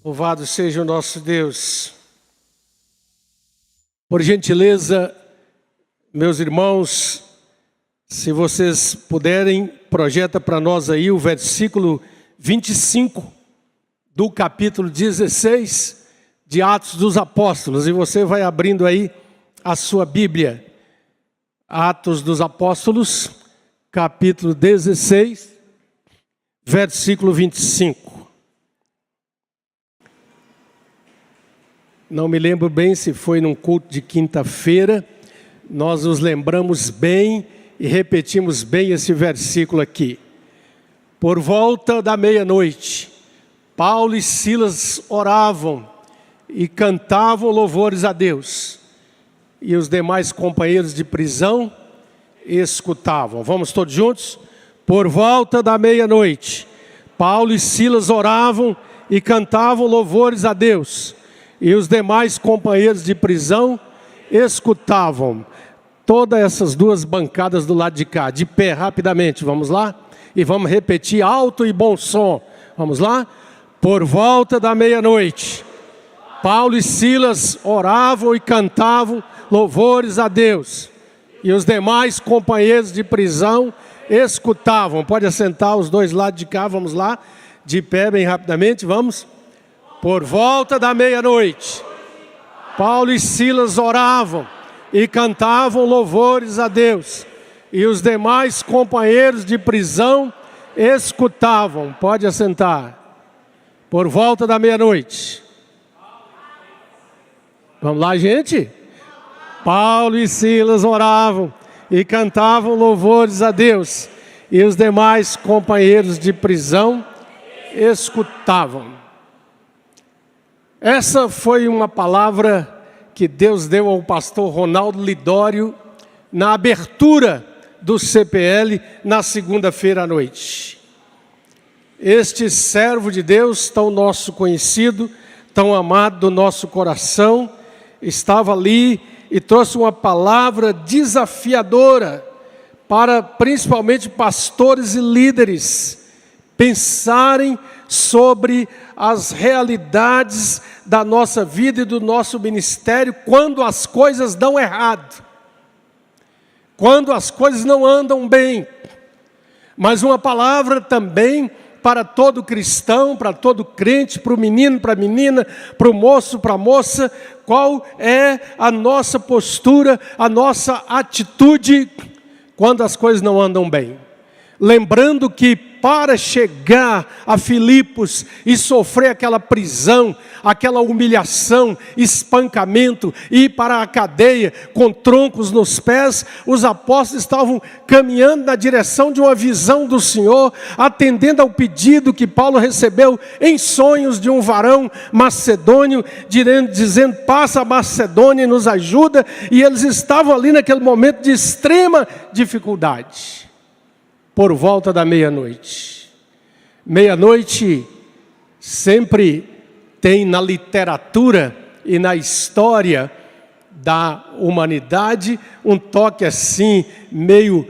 Louvado seja o nosso Deus. Por gentileza, meus irmãos, se vocês puderem, projeta para nós aí o versículo 25 do capítulo 16 de Atos dos Apóstolos. E você vai abrindo aí a sua Bíblia. Atos dos Apóstolos, capítulo 16, versículo 25. Não me lembro bem se foi num culto de quinta-feira. Nós nos lembramos bem e repetimos bem esse versículo aqui. Por volta da meia-noite, Paulo e Silas oravam e cantavam louvores a Deus. E os demais companheiros de prisão escutavam. Vamos todos juntos? Por volta da meia-noite, Paulo e Silas oravam e cantavam louvores a Deus. E os demais companheiros de prisão escutavam. Todas essas duas bancadas do lado de cá, de pé rapidamente, vamos lá? E vamos repetir alto e bom som. Vamos lá? Por volta da meia-noite, Paulo e Silas oravam e cantavam louvores a Deus. E os demais companheiros de prisão escutavam. Pode assentar os dois lados de cá, vamos lá? De pé bem rapidamente, vamos? Por volta da meia-noite, Paulo e Silas oravam e cantavam louvores a Deus. E os demais companheiros de prisão escutavam. Pode assentar. Por volta da meia-noite. Vamos lá, gente? Paulo e Silas oravam e cantavam louvores a Deus. E os demais companheiros de prisão escutavam. Essa foi uma palavra que Deus deu ao pastor Ronaldo Lidório na abertura do CPL na segunda-feira à noite. Este servo de Deus, tão nosso conhecido, tão amado do nosso coração, estava ali e trouxe uma palavra desafiadora para principalmente pastores e líderes pensarem sobre as realidades da nossa vida e do nosso ministério quando as coisas dão errado, quando as coisas não andam bem. Mas uma palavra também para todo cristão, para todo crente, para o menino, para a menina, para o moço, para a moça, qual é a nossa postura, a nossa atitude quando as coisas não andam bem. Lembrando que para chegar a Filipos e sofrer aquela prisão, aquela humilhação, espancamento, ir para a cadeia com troncos nos pés, os apóstolos estavam caminhando na direção de uma visão do Senhor, atendendo ao pedido que Paulo recebeu em sonhos de um varão macedônio, dizendo, passa a Macedônia e nos ajuda, e eles estavam ali naquele momento de extrema dificuldade. Por volta da meia-noite. Meia-noite sempre tem na literatura e na história da humanidade um toque assim, meio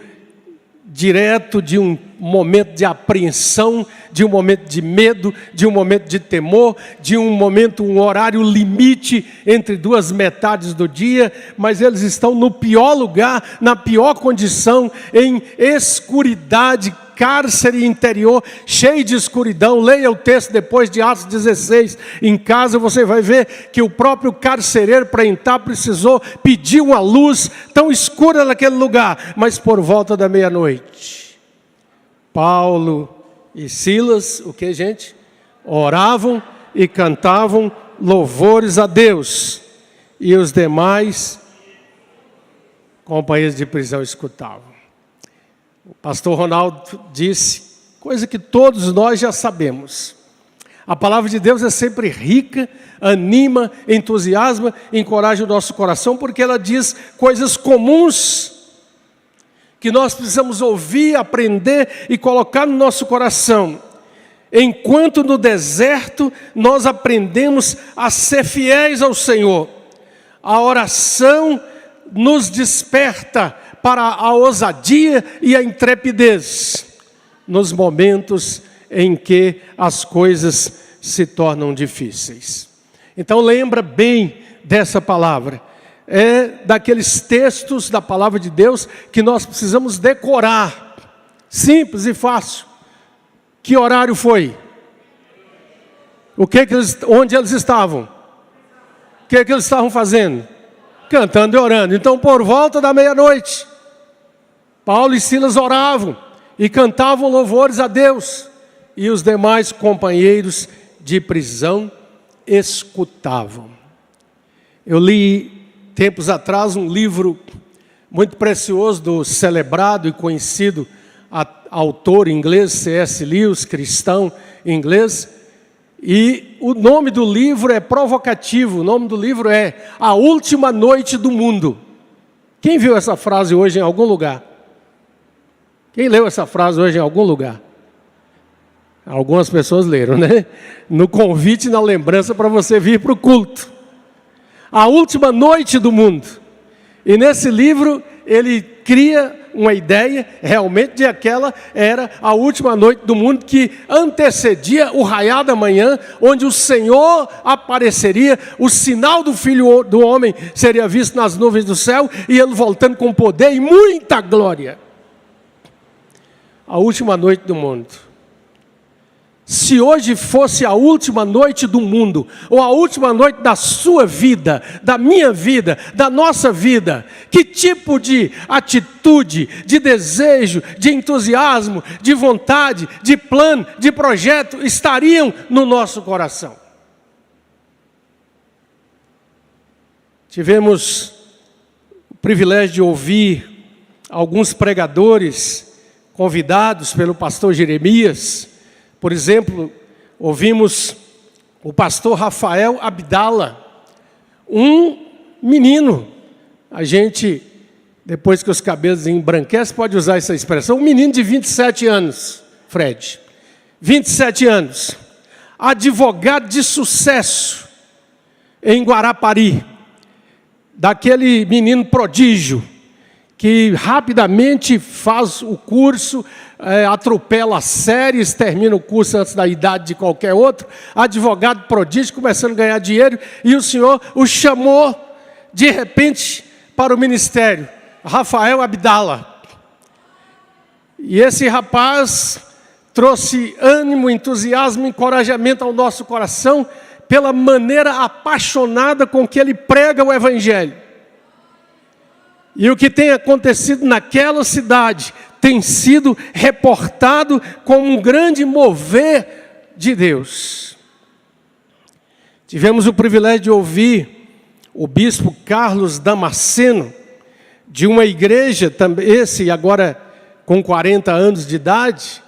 direto de um momento de apreensão, de um momento de medo, de um momento de temor, de um momento, um horário limite entre duas metades do dia, mas eles estão no pior lugar, na pior condição, em escuridade, cárcere interior, cheio de escuridão. Leia o texto depois de Atos 16, em casa você vai ver que o próprio carcereiro para entrar precisou pedir uma luz tão escura naquele lugar, mas por volta da meia-noite, Paulo e Silas, o que, gente? Oravam e cantavam louvores a Deus, e os demais companheiros de prisão escutavam. O pastor Ronaldo disse, coisa que todos nós já sabemos. A palavra de Deus é sempre rica, anima, entusiasma, encoraja o nosso coração, porque ela diz coisas comuns que nós precisamos ouvir, aprender e colocar no nosso coração. Enquanto no deserto nós aprendemos a ser fiéis ao Senhor, a oração nos desperta para a ousadia e a intrepidez nos momentos em que as coisas se tornam difíceis. Então lembra bem dessa palavra. É daqueles textos da palavra de Deus que nós precisamos decorar. Simples e fácil. Que horário foi? Onde eles estavam? O que eles estavam fazendo? Cantando e orando. Então, por volta da meia-noite, Paulo e Silas oravam e cantavam louvores a Deus. E os demais companheiros de prisão escutavam. Eu li, tempos atrás, um livro muito precioso do celebrado e conhecido autor inglês, C.S. Lewis, cristão inglês. E o nome do livro é provocativo, o nome do livro é A Última Noite do Mundo. Quem viu essa frase hoje em algum lugar? Quem leu essa frase hoje em algum lugar? Algumas pessoas leram, né? No convite e na lembrança para você vir para o culto. A Última Noite do Mundo. E nesse livro ele cria uma ideia, realmente, de aquela era a última noite do mundo que antecedia o raiar da manhã, onde o Senhor apareceria, o sinal do Filho do Homem seria visto nas nuvens do céu, e ele voltando com poder e muita glória. A última noite do mundo. Se hoje fosse a última noite do mundo, ou a última noite da sua vida, da minha vida, da nossa vida, que tipo de atitude, de desejo, de entusiasmo, de vontade, de plano, de projeto estariam no nosso coração? Tivemos o privilégio de ouvir alguns pregadores convidados pelo pastor Jeremias. Por exemplo, ouvimos o pastor Rafael Abdala, um menino. A gente, depois que os cabelos embranquecem, pode usar essa expressão. Um menino de 27 anos, Fred. 27 anos. Advogado de sucesso em Guarapari. Daquele menino prodígio, que rapidamente faz o curso, atropela as séries, termina o curso antes da idade de qualquer outro, advogado prodígio, começando a ganhar dinheiro, e o Senhor o chamou, de repente, para o ministério, Rafael Abdala. E esse rapaz trouxe ânimo, entusiasmo, encorajamento ao nosso coração, pela maneira apaixonada com que ele prega o Evangelho. E o que tem acontecido naquela cidade tem sido reportado como um grande mover de Deus. Tivemos o privilégio de ouvir o bispo Carlos Damasceno, de uma igreja, esse agora com 40 anos de idade,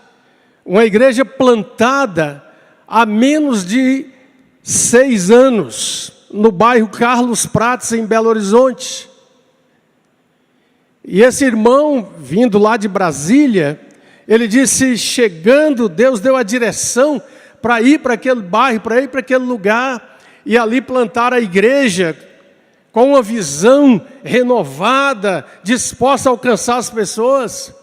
uma igreja plantada há menos de 6 anos, no bairro Carlos Prates, em Belo Horizonte. E esse irmão, vindo lá de Brasília, ele disse, chegando, Deus deu a direção para ir para aquele bairro, para ir para aquele lugar, e ali plantar a igreja, com uma visão renovada, disposta a alcançar as pessoas.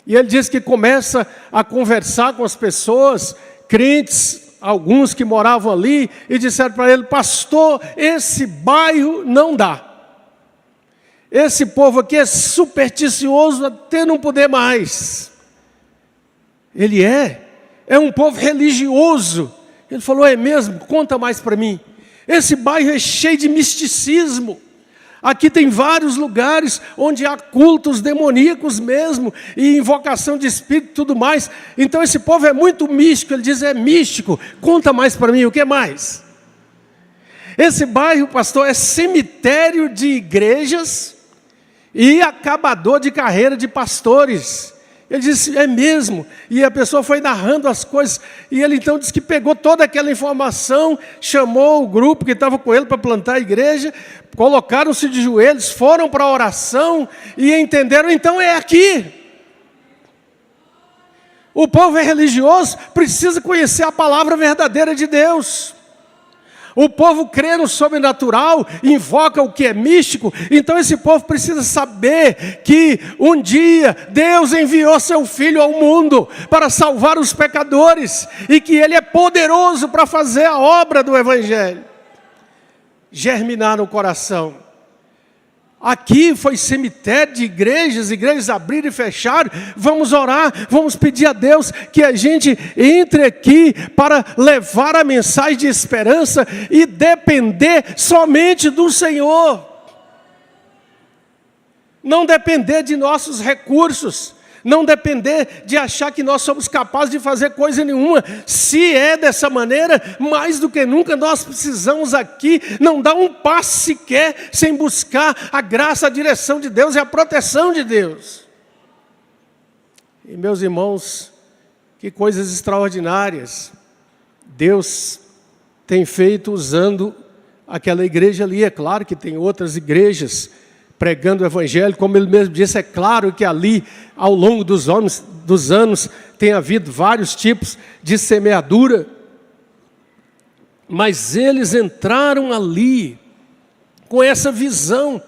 E ele disse que começa a conversar com as pessoas, crentes, alguns que moravam ali, e disseram para ele, pastor, esse bairro não dá. Esse povo aqui é supersticioso até não poder mais. Ele é um povo religioso. Ele falou, é mesmo? Conta mais para mim. Esse bairro é cheio de misticismo. Aqui tem vários lugares onde há cultos demoníacos mesmo, e invocação de espírito e tudo mais. Então esse povo é muito místico. Ele diz, é místico. Conta mais para mim, o que mais? Esse bairro, pastor, é cemitério de igrejas e acabador de carreira de pastores. Ele disse, é mesmo. E a pessoa foi narrando as coisas. E ele então disse que pegou toda aquela informação, chamou o grupo que estava com ele para plantar a igreja, colocaram-se de joelhos, foram para a oração e entenderam, então é aqui. O povo é religioso, precisa conhecer a palavra verdadeira de Deus. O povo crê no sobrenatural, invoca o que é místico. Então esse povo precisa saber que um dia Deus enviou seu Filho ao mundo para salvar os pecadores e que Ele é poderoso para fazer a obra do Evangelho germinar no coração. Aqui foi cemitério de igrejas, igrejas abriram e fecharam. Vamos orar, vamos pedir a Deus que a gente entre aqui para levar a mensagem de esperança e depender somente do Senhor. Não depender de nossos recursos, não depender de achar que nós somos capazes de fazer coisa nenhuma. Se é dessa maneira, mais do que nunca nós precisamos aqui não dar um passo sequer sem buscar a graça, a direção de Deus e a proteção de Deus. E meus irmãos, que coisas extraordinárias Deus tem feito usando aquela igreja ali. É claro que tem outras igrejas pregando o Evangelho, como ele mesmo disse, é claro que ali, ao longo dos anos, tem havido vários tipos de semeadura, mas eles entraram ali, com essa visão,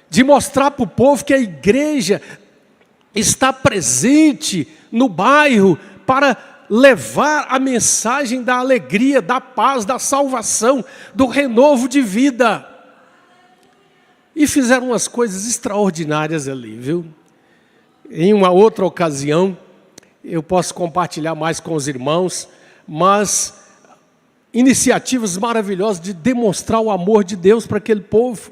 de mostrar para o povo que a igreja está presente no bairro, para levar a mensagem da alegria, da paz, da salvação, do renovo de vida. E fizeram umas coisas extraordinárias ali, viu? Em uma outra ocasião, eu posso compartilhar mais com os irmãos, mas iniciativas maravilhosas de demonstrar o amor de Deus para aquele povo.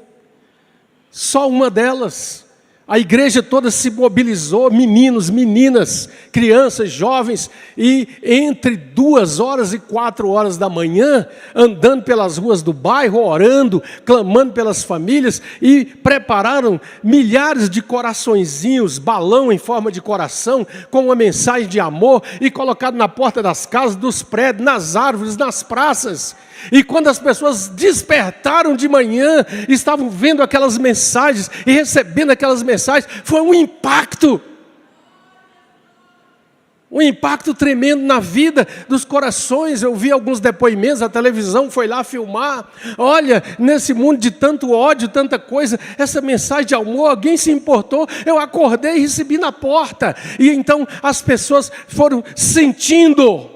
Só uma delas. A igreja toda se mobilizou, meninos, meninas, crianças, jovens, e entre 2 horas e 4 horas da manhã, andando pelas ruas do bairro, orando, clamando pelas famílias, e prepararam milhares de coraçõezinhos, balão em forma de coração, com uma mensagem de amor, e colocado na porta das casas, dos prédios, nas árvores, nas praças. E quando as pessoas despertaram de manhã, estavam vendo aquelas mensagens e recebendo aquelas mensagens, foi um impacto tremendo na vida dos corações. Eu vi alguns depoimentos, a televisão foi lá filmar. Olha, nesse mundo de tanto ódio, tanta coisa, essa mensagem de amor, alguém se importou. Eu acordei e recebi na porta. E então as pessoas foram sentindo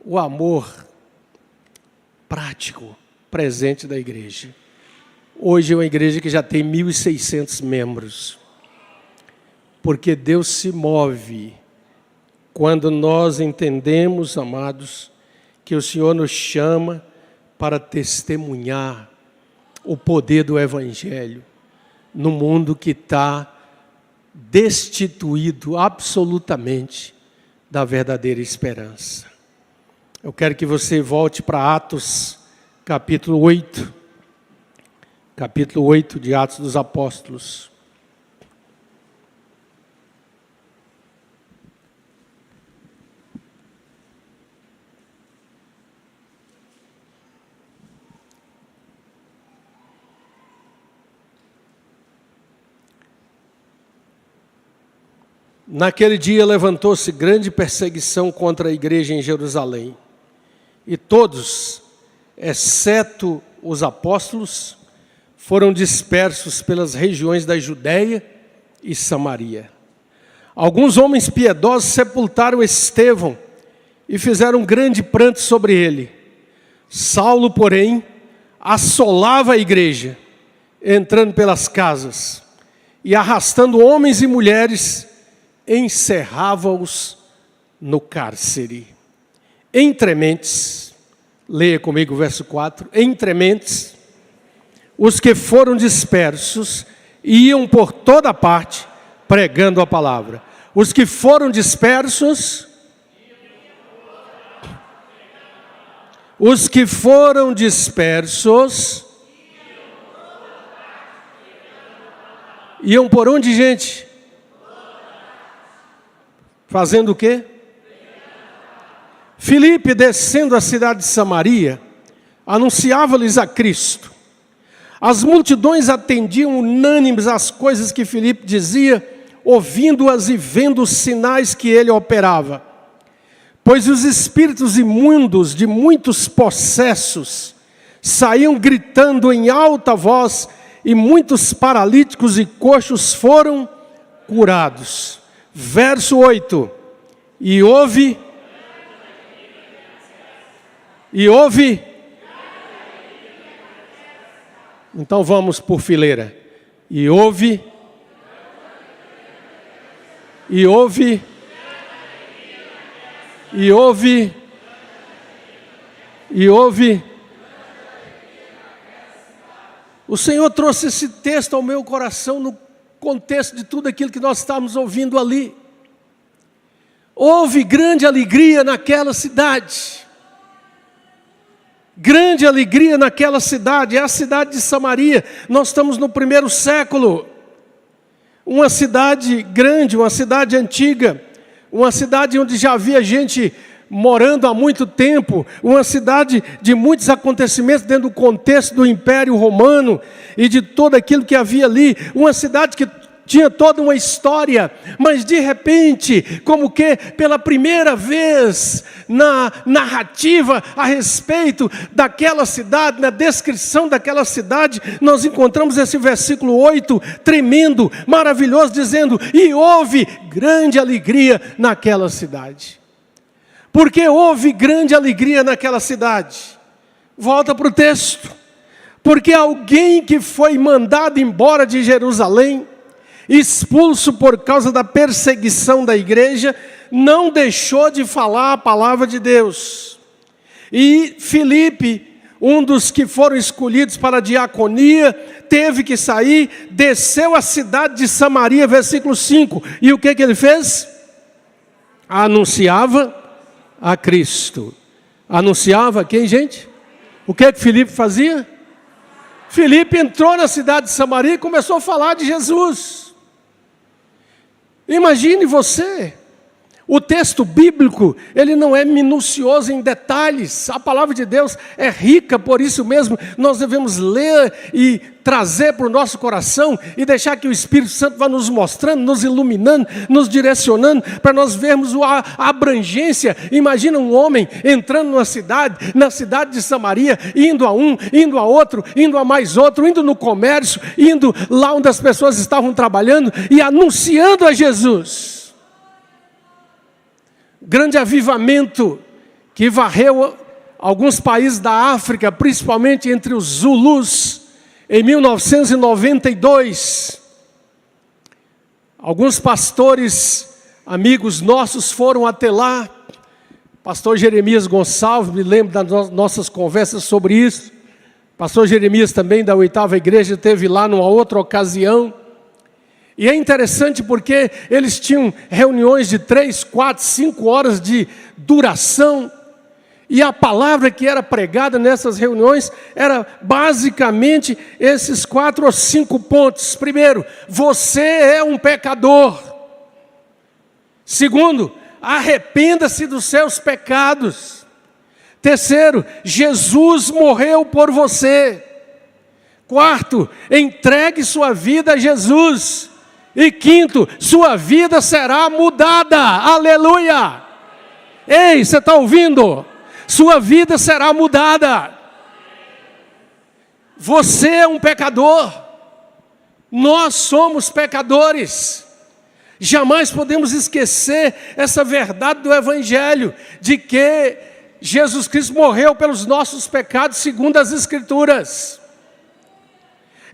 o amor prático, presente da igreja. Hoje é uma igreja que já tem 1.600 membros. Porque Deus se move quando nós entendemos, amados, que o Senhor nos chama para testemunhar o poder do Evangelho no mundo que está destituído absolutamente da verdadeira esperança. Eu quero que você volte para Atos, capítulo 8. Capítulo 8 de Atos dos Apóstolos. Naquele dia levantou-se grande perseguição contra a igreja em Jerusalém. E todos, exceto os apóstolos, foram dispersos pelas regiões da Judéia e Samaria. Alguns homens piedosos sepultaram Estevão e fizeram um grande pranto sobre ele. Saulo, porém, assolava a igreja, entrando pelas casas e arrastando homens e mulheres, encerrava-os no cárcere. Entre mentes, leia comigo o verso 4, entre mentes, os que foram dispersos iam por toda parte pregando a palavra. Os que foram dispersos, iam por onde, gente? Fazendo o quê? Filipe, descendo a cidade de Samaria, anunciava-lhes a Cristo. As multidões atendiam unânimes às coisas que Filipe dizia, ouvindo-as e vendo os sinais que ele operava. Pois os espíritos imundos de muitos possessos saíam gritando em alta voz, e muitos paralíticos e coxos foram curados. Verso 8. E houve. Então vamos por fileira. E houve. O Senhor trouxe esse texto ao meu coração no contexto de tudo aquilo que nós estávamos ouvindo ali. Houve grande alegria naquela cidade. Grande alegria naquela cidade, é a cidade de Samaria. Nós estamos no 1º século. Uma cidade grande, uma cidade antiga, uma cidade onde já havia gente morando há muito tempo, uma cidade de muitos acontecimentos dentro do contexto do Império Romano e de tudo aquilo que havia ali, uma cidade que tinha toda uma história, mas de repente, como que pela primeira vez na narrativa a respeito daquela cidade, na descrição daquela cidade, nós encontramos esse versículo 8, tremendo, maravilhoso, dizendo: e houve grande alegria naquela cidade. Porque houve grande alegria naquela cidade? Volta para o texto. Porque alguém que foi mandado embora de Jerusalém, expulso por causa da perseguição da igreja, não deixou de falar a palavra de Deus. E Filipe, um dos que foram escolhidos para a diaconia, teve que sair, desceu à cidade de Samaria, versículo 5. E o que ele fez? Anunciava a Cristo. Anunciava quem, gente? O que Filipe fazia? Filipe entrou na cidade de Samaria e começou a falar de Jesus. Imagine você, o texto bíblico, ele não é minucioso em detalhes, a palavra de Deus é rica, por isso mesmo nós devemos ler e trazer para o nosso coração e deixar que o Espírito Santo vá nos mostrando, nos iluminando, nos direcionando, para nós vermos a abrangência. Imagina um homem entrando na cidade de Samaria, indo a um, indo a outro, indo a mais outro, indo no comércio, indo lá onde as pessoas estavam trabalhando e anunciando a Jesus. Grande avivamento que varreu alguns países da África, principalmente entre os Zulus, em 1992. Alguns pastores, amigos nossos, foram até lá. Pastor Jeremias Gonçalves, me lembro das nossas conversas sobre isso. Pastor Jeremias também, da 8ª igreja, esteve lá numa outra ocasião. E é interessante porque eles tinham reuniões de 3, 4, 5 horas de duração. E a palavra que era pregada nessas reuniões era basicamente esses 4 ou 5 pontos. Primeiro, você é um pecador. Segundo, arrependa-se dos seus pecados. Terceiro, Jesus morreu por você. Quarto, entregue sua vida a Jesus. E quinto, sua vida será mudada. Aleluia! Ei, você está ouvindo? Sua vida será mudada. Você é um pecador. Nós somos pecadores. Jamais podemos esquecer essa verdade do Evangelho, de que Jesus Cristo morreu pelos nossos pecados segundo as Escrituras.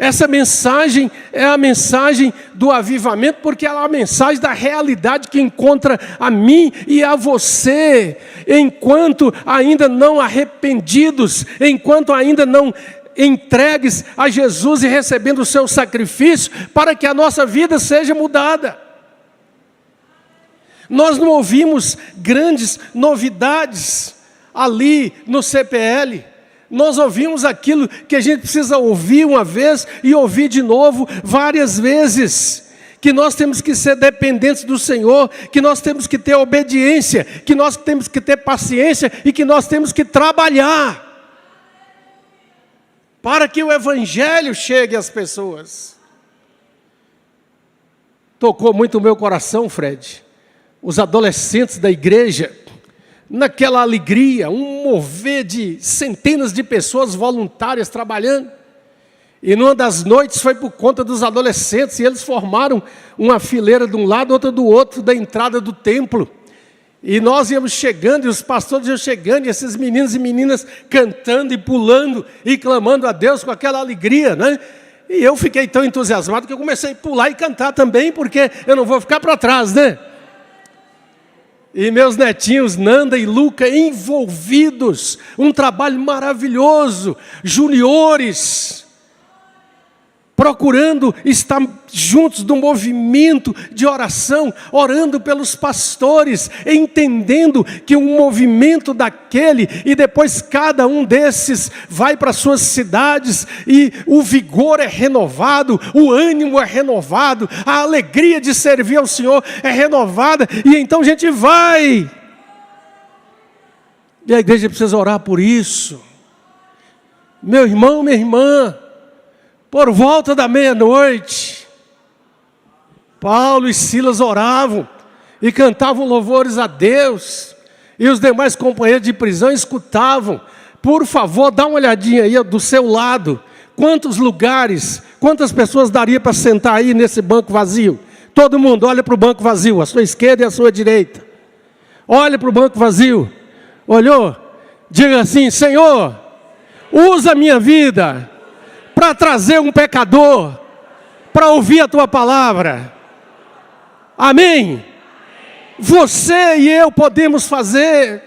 Essa mensagem é a mensagem do avivamento, porque ela é a mensagem da realidade que encontra a mim e a você, enquanto ainda não arrependidos, enquanto ainda não entregues a Jesus e recebendo o seu sacrifício, para que a nossa vida seja mudada. Nós não ouvimos grandes novidades ali no CPL. Nós ouvimos aquilo que a gente precisa ouvir uma vez e ouvir de novo várias vezes. Que nós temos que ser dependentes do Senhor, que nós temos que ter obediência, que nós temos que ter paciência e que nós temos que trabalhar para que o Evangelho chegue às pessoas. Tocou muito o meu coração, Fred. Os adolescentes da igreja naquela alegria, um mover de centenas de pessoas voluntárias trabalhando. E numa das noites foi por conta dos adolescentes, e eles formaram uma fileira de um lado, outra do outro, da entrada do templo. E nós íamos chegando, e os pastores iam chegando, e esses meninos e meninas cantando e pulando e clamando a Deus com aquela alegria, né? E eu fiquei tão entusiasmado que eu comecei a pular e cantar também, porque eu não vou ficar para trás, né? E meus netinhos, Nanda e Luca, envolvidos, um trabalho maravilhoso, juniores, procurando estar juntos do movimento de oração, orando pelos pastores, entendendo que um movimento daquele, e depois cada um desses vai para suas cidades, e o vigor é renovado, o ânimo é renovado, a alegria de servir ao Senhor é renovada, e então a gente vai. E a igreja precisa orar por isso. Meu irmão, minha irmã, por volta da meia-noite, Paulo e Silas oravam e cantavam louvores a Deus, e os demais companheiros de prisão escutavam. Por favor, dá uma olhadinha aí do seu lado, quantos lugares, quantas pessoas daria para sentar aí nesse banco vazio? Todo mundo olha para o banco vazio, a sua esquerda e a sua direita. Olha para o banco vazio, olhou? Diga assim: Senhor, usa a minha vida para trazer um pecador, para ouvir a tua palavra. Amém? Você e eu podemos fazer.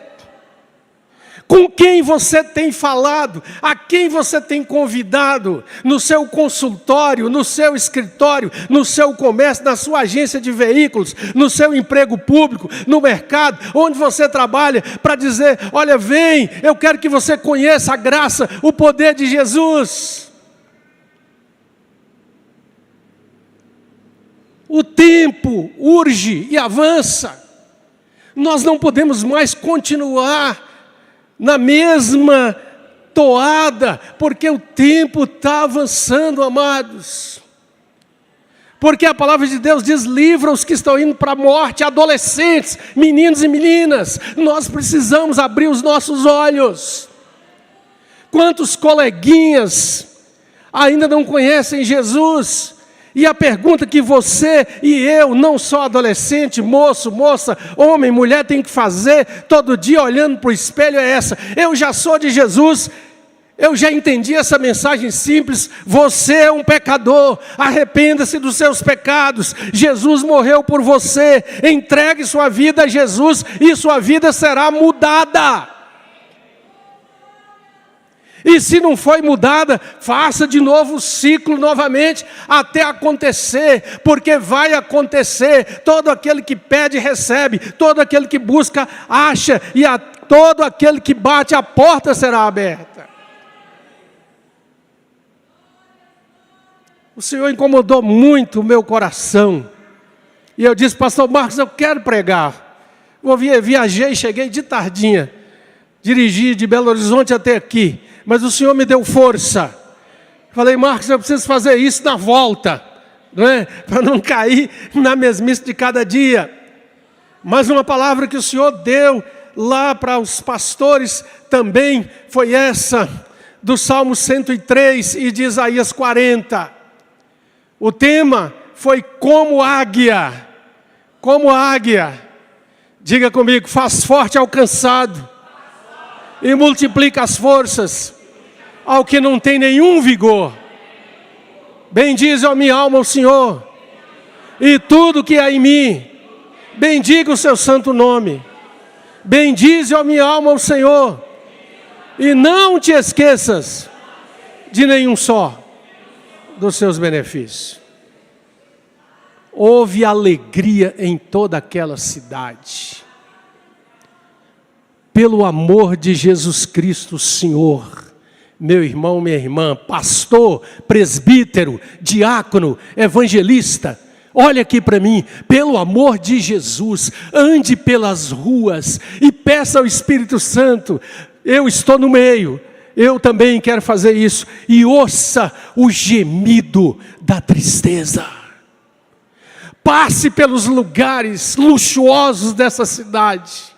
Com quem você tem falado, a quem você tem convidado, no seu consultório, no seu escritório, no seu comércio, na sua agência de veículos, no seu emprego público, no mercado, onde você trabalha, para dizer: olha, vem, eu quero que você conheça a graça, o poder de Jesus. O tempo urge e avança. Nós não podemos mais continuar na mesma toada, porque o tempo está avançando, amados. Porque a palavra de Deus diz: livra os que estão indo para a morte, adolescentes, meninos e meninas. Nós precisamos abrir os nossos olhos. Quantos coleguinhas ainda não conhecem Jesus? E a pergunta que você e eu, não só adolescente, moço, moça, homem, mulher, tem que fazer todo dia olhando para o espelho é essa: eu já sou de Jesus, eu já entendi essa mensagem simples, você é um pecador, arrependa-se dos seus pecados, Jesus morreu por você, entregue sua vida a Jesus e sua vida será mudada. E se não foi mudada, faça de novo o ciclo novamente, até acontecer, porque vai acontecer. Todo aquele que pede, recebe, todo aquele que busca, acha, e a todo aquele que bate, a porta será aberta. O Senhor incomodou muito o meu coração, e eu disse: pastor Marcos, eu quero pregar. Viajei, cheguei de tardinha, dirigi de Belo Horizonte até aqui, mas o Senhor me deu força. Falei: Marcos, eu preciso fazer isso na volta, não é? Para não cair na mesmice de cada dia. Mas uma palavra que o Senhor deu lá para os pastores também foi essa, do Salmo 103 e de Isaías 40. O tema foi como águia. Como águia. Diga comigo: faz forte ao cansado e multiplica as forças ao que não tem nenhum vigor. Bendize a minha alma o Senhor, e tudo que há em mim, bendiga o seu santo nome. Bendize a minha alma o Senhor, e não te esqueças de nenhum só dos seus benefícios. Houve alegria em toda aquela cidade. Pelo amor de Jesus Cristo, Senhor, meu irmão, minha irmã, pastor, presbítero, diácono, evangelista, olha aqui para mim, pelo amor de Jesus, ande pelas ruas e peça ao Espírito Santo: eu estou no meio, eu também quero fazer isso, e ouça o gemido da tristeza. Passe pelos lugares luxuosos dessa cidade,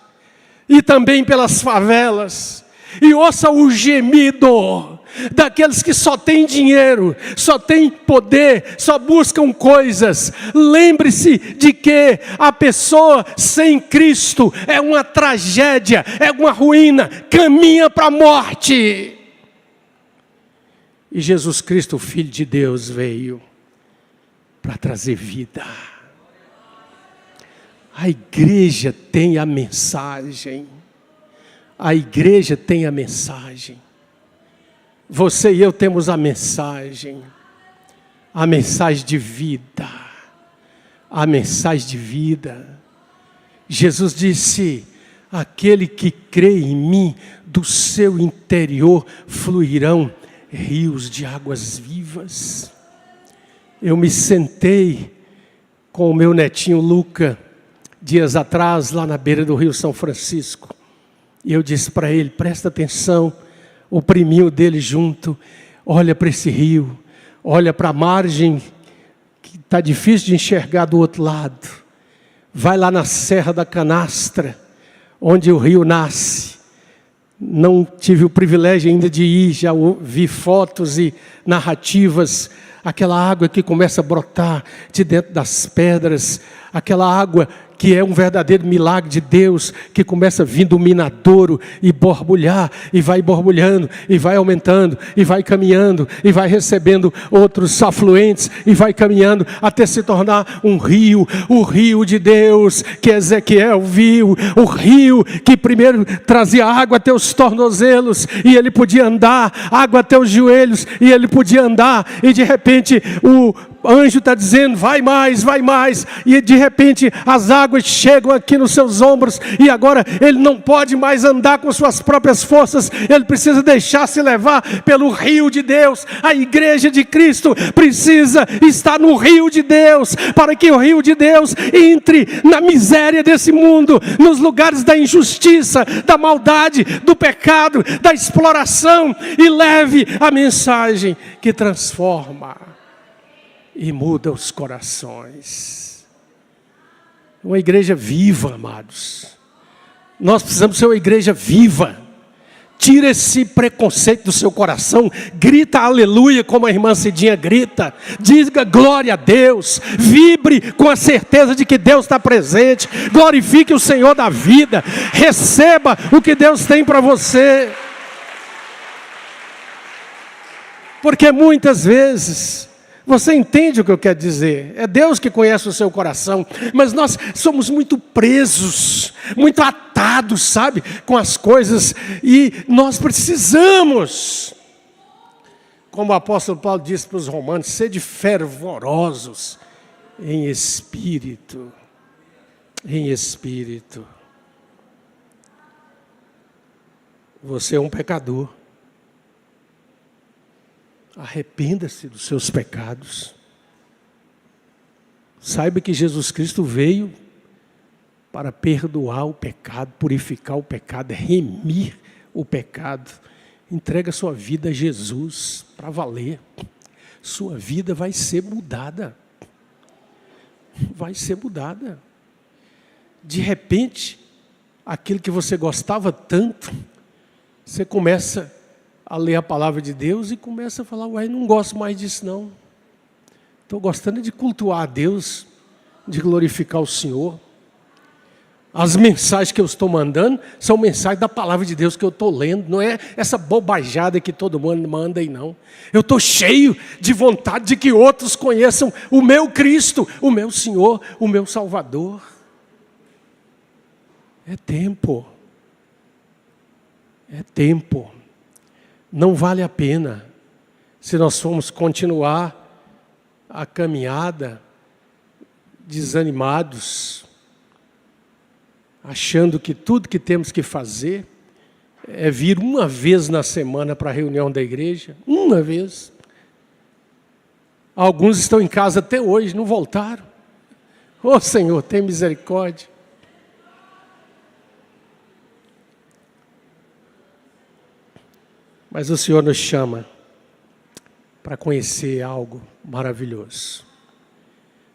e também pelas favelas, e ouça o gemido daqueles que só têm dinheiro, só têm poder, só buscam coisas. Lembre-se de que a pessoa sem Cristo é uma tragédia, é uma ruína, caminha para a morte. E Jesus Cristo, o Filho de Deus, veio para trazer vida. A igreja tem a mensagem. A igreja tem a mensagem. Você e eu temos a mensagem de vida, a mensagem de vida. Jesus disse: aquele que crê em mim, do seu interior fluirão rios de águas vivas. Eu me sentei com o meu netinho Luca, dias atrás, lá na beira do Rio São Francisco, e eu disse para ele: presta atenção. O priminho dele junto, olha para esse rio, olha para a margem, que está difícil de enxergar do outro lado. Vai lá na Serra da Canastra, onde o rio nasce. Não tive o privilégio ainda de ir, já vi fotos e narrativas. Aquela água que começa a brotar de dentro das pedras, aquela água que é um verdadeiro milagre de Deus, que começa a vir do minadouro e borbulhar, e vai borbulhando, e vai aumentando, e vai caminhando, e vai recebendo outros afluentes, e vai caminhando até se tornar um rio, o rio de Deus, que Ezequiel viu, o rio que primeiro trazia água até os tornozelos, e ele podia andar, água até os joelhos, e ele podia andar, e de repente o anjo está dizendo: vai mais, e de repente as águas chegam aqui nos seus ombros, e agora ele não pode mais andar com suas próprias forças, ele precisa deixar-se levar pelo rio de Deus. A igreja de Cristo precisa estar no rio de Deus, para que o rio de Deus entre na miséria desse mundo, nos lugares da injustiça, da maldade, do pecado, da exploração, e leve a mensagem que transforma e muda os corações. Uma igreja viva, amados. Nós precisamos ser uma igreja viva. Tira esse preconceito do seu coração. Grita aleluia como a irmã Cidinha grita. Diga glória a Deus. Vibre com a certeza de que Deus está presente. Glorifique o Senhor da vida. Receba o que Deus tem para você. Porque muitas vezes, você entende o que eu quero dizer? É Deus que conhece o seu coração, mas nós somos muito presos, muito atados, sabe, com as coisas, e nós precisamos, como o apóstolo Paulo disse para os romanos, sede fervorosos em espírito, em espírito. Você é um pecador. Arrependa-se dos seus pecados. Saiba que Jesus Cristo veio para perdoar o pecado, purificar o pecado, remir o pecado. Entrega sua vida a Jesus para valer. Sua vida vai ser mudada. Vai ser mudada. De repente, aquilo que você gostava tanto, você começa a ler a palavra de Deus e começa a falar: ué, não gosto mais disso não. Estou gostando de cultuar a Deus, de glorificar o Senhor. As mensagens que eu estou mandando são mensagens da palavra de Deus que eu estou lendo. Não é essa bobajada que todo mundo manda aí não. Eu estou cheio de vontade de que outros conheçam o meu Cristo, o meu Senhor, o meu Salvador. É tempo. É tempo. Não vale a pena, se nós formos continuar a caminhada desanimados, achando que tudo que temos que fazer é vir uma vez na semana para a reunião da igreja, uma vez. Alguns estão em casa até hoje, não voltaram. Ô Senhor, tem misericórdia. Mas o Senhor nos chama para conhecer algo maravilhoso.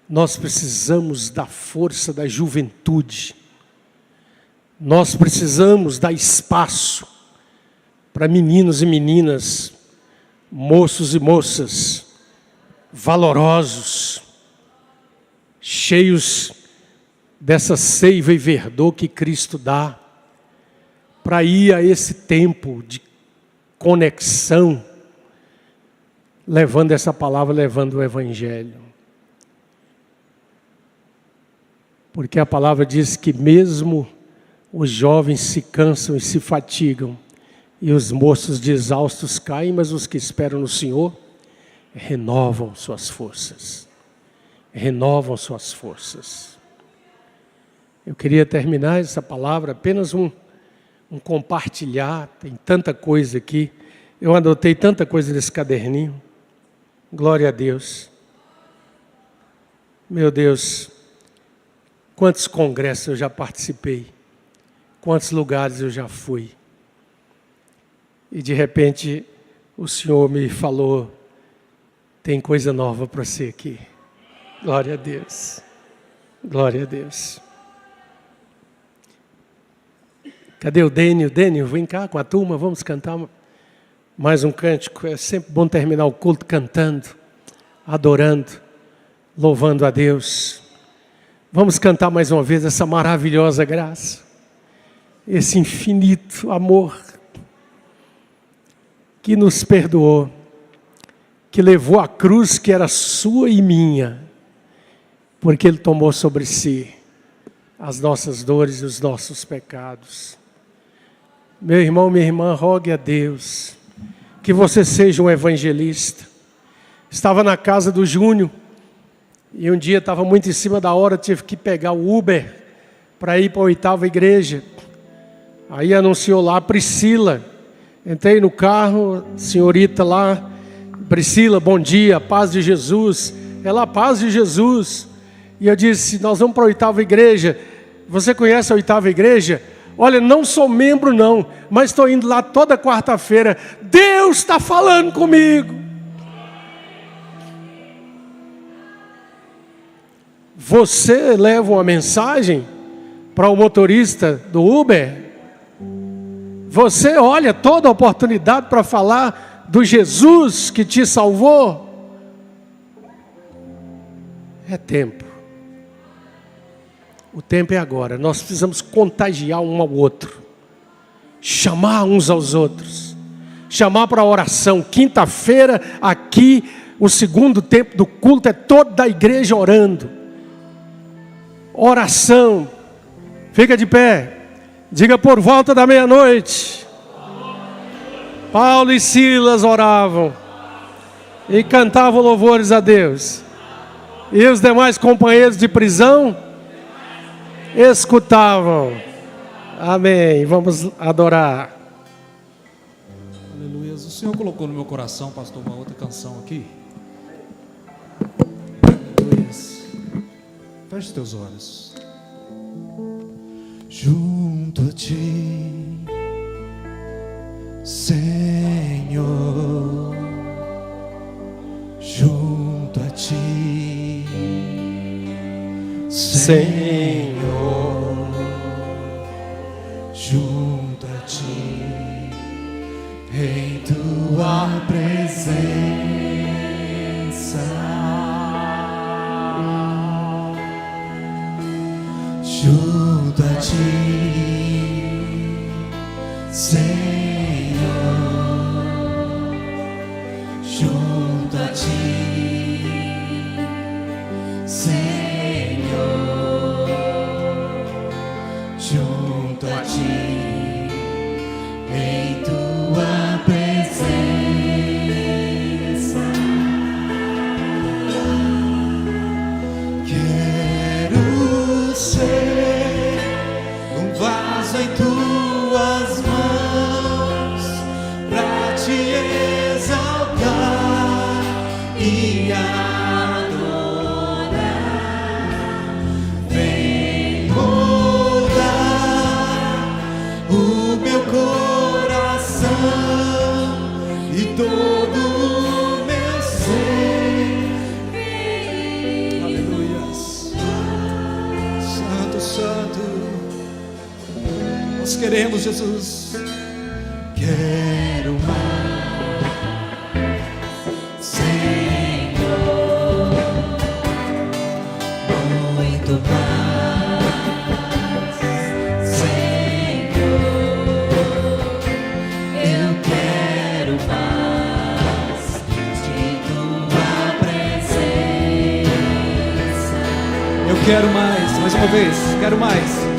Nós precisamos da força da juventude. Nós precisamos dar espaço para meninos e meninas, moços e moças, valorosos, cheios dessa seiva e verdor que Cristo dá, para ir a esse tempo de conexão, levando essa palavra, levando o Evangelho. Porque a palavra diz que mesmo os jovens se cansam e se fatigam, e os moços de exaustos caem, mas os que esperam no Senhor renovam suas forças. Renovam suas forças. Eu queria terminar essa palavra, apenas um compartilhar, tem tanta coisa aqui. Eu anotei tanta coisa nesse caderninho. Glória a Deus. Meu Deus, quantos congressos eu já participei, quantos lugares eu já fui. E de repente o Senhor me falou, tem coisa nova para você aqui. Glória a Deus. Glória a Deus. Cadê o Dênio? Dênio, vem cá com a turma, vamos cantar mais um cântico. É sempre bom terminar o culto cantando, adorando, louvando a Deus. Vamos cantar mais uma vez essa maravilhosa graça, esse infinito amor que nos perdoou, que levou a cruz que era sua e minha, porque Ele tomou sobre si as nossas dores e os nossos pecados. Meu irmão, minha irmã, rogue a Deus que você seja um evangelista. Estava na casa do Júnior e um dia estava muito em cima da hora, tive que pegar o Uber para ir para a 8ª igreja. Aí anunciou lá a Priscila. Entrei no carro, senhorita lá, Priscila, bom dia, paz de Jesus. Ela, paz de Jesus. E eu disse, nós vamos para a 8ª igreja. Você conhece a 8ª igreja? Olha, não sou membro não, mas estou indo lá toda quarta-feira. Deus está falando comigo. Você leva uma mensagem para o motorista do Uber? Você olha toda oportunidade para falar do Jesus que te salvou? É tempo. O tempo é agora. Nós precisamos contagiar um ao outro. Chamar uns aos outros. Chamar para a oração. Quinta-feira, aqui, o segundo tempo do culto é toda a igreja orando. Oração. Fica de pé. Diga, por volta da meia-noite, Paulo e Silas oravam e cantavam louvores a Deus. E os demais companheiros de prisão escutavam. Amém. Vamos adorar. Aleluia. O Senhor colocou no meu coração, pastor, uma outra canção aqui. Aleluia. Feche os teus olhos. Junto a ti, Senhor, junto a ti, Senhor, junto a ti, em tua presença, junto a ti, Senhor, junto a ti, Senhor, junto a ti, em tua presença, quero ser um vaso em tuas mãos, pra te exaltar e adorar. Vem moldar o meu coração e todo o meu ser. Aleluia. Santo, santo. queremos, Jesus. Quero mais, Senhor, muito mais, Senhor. Eu quero mais de tua presença. Eu quero mais uma vez, quero mais.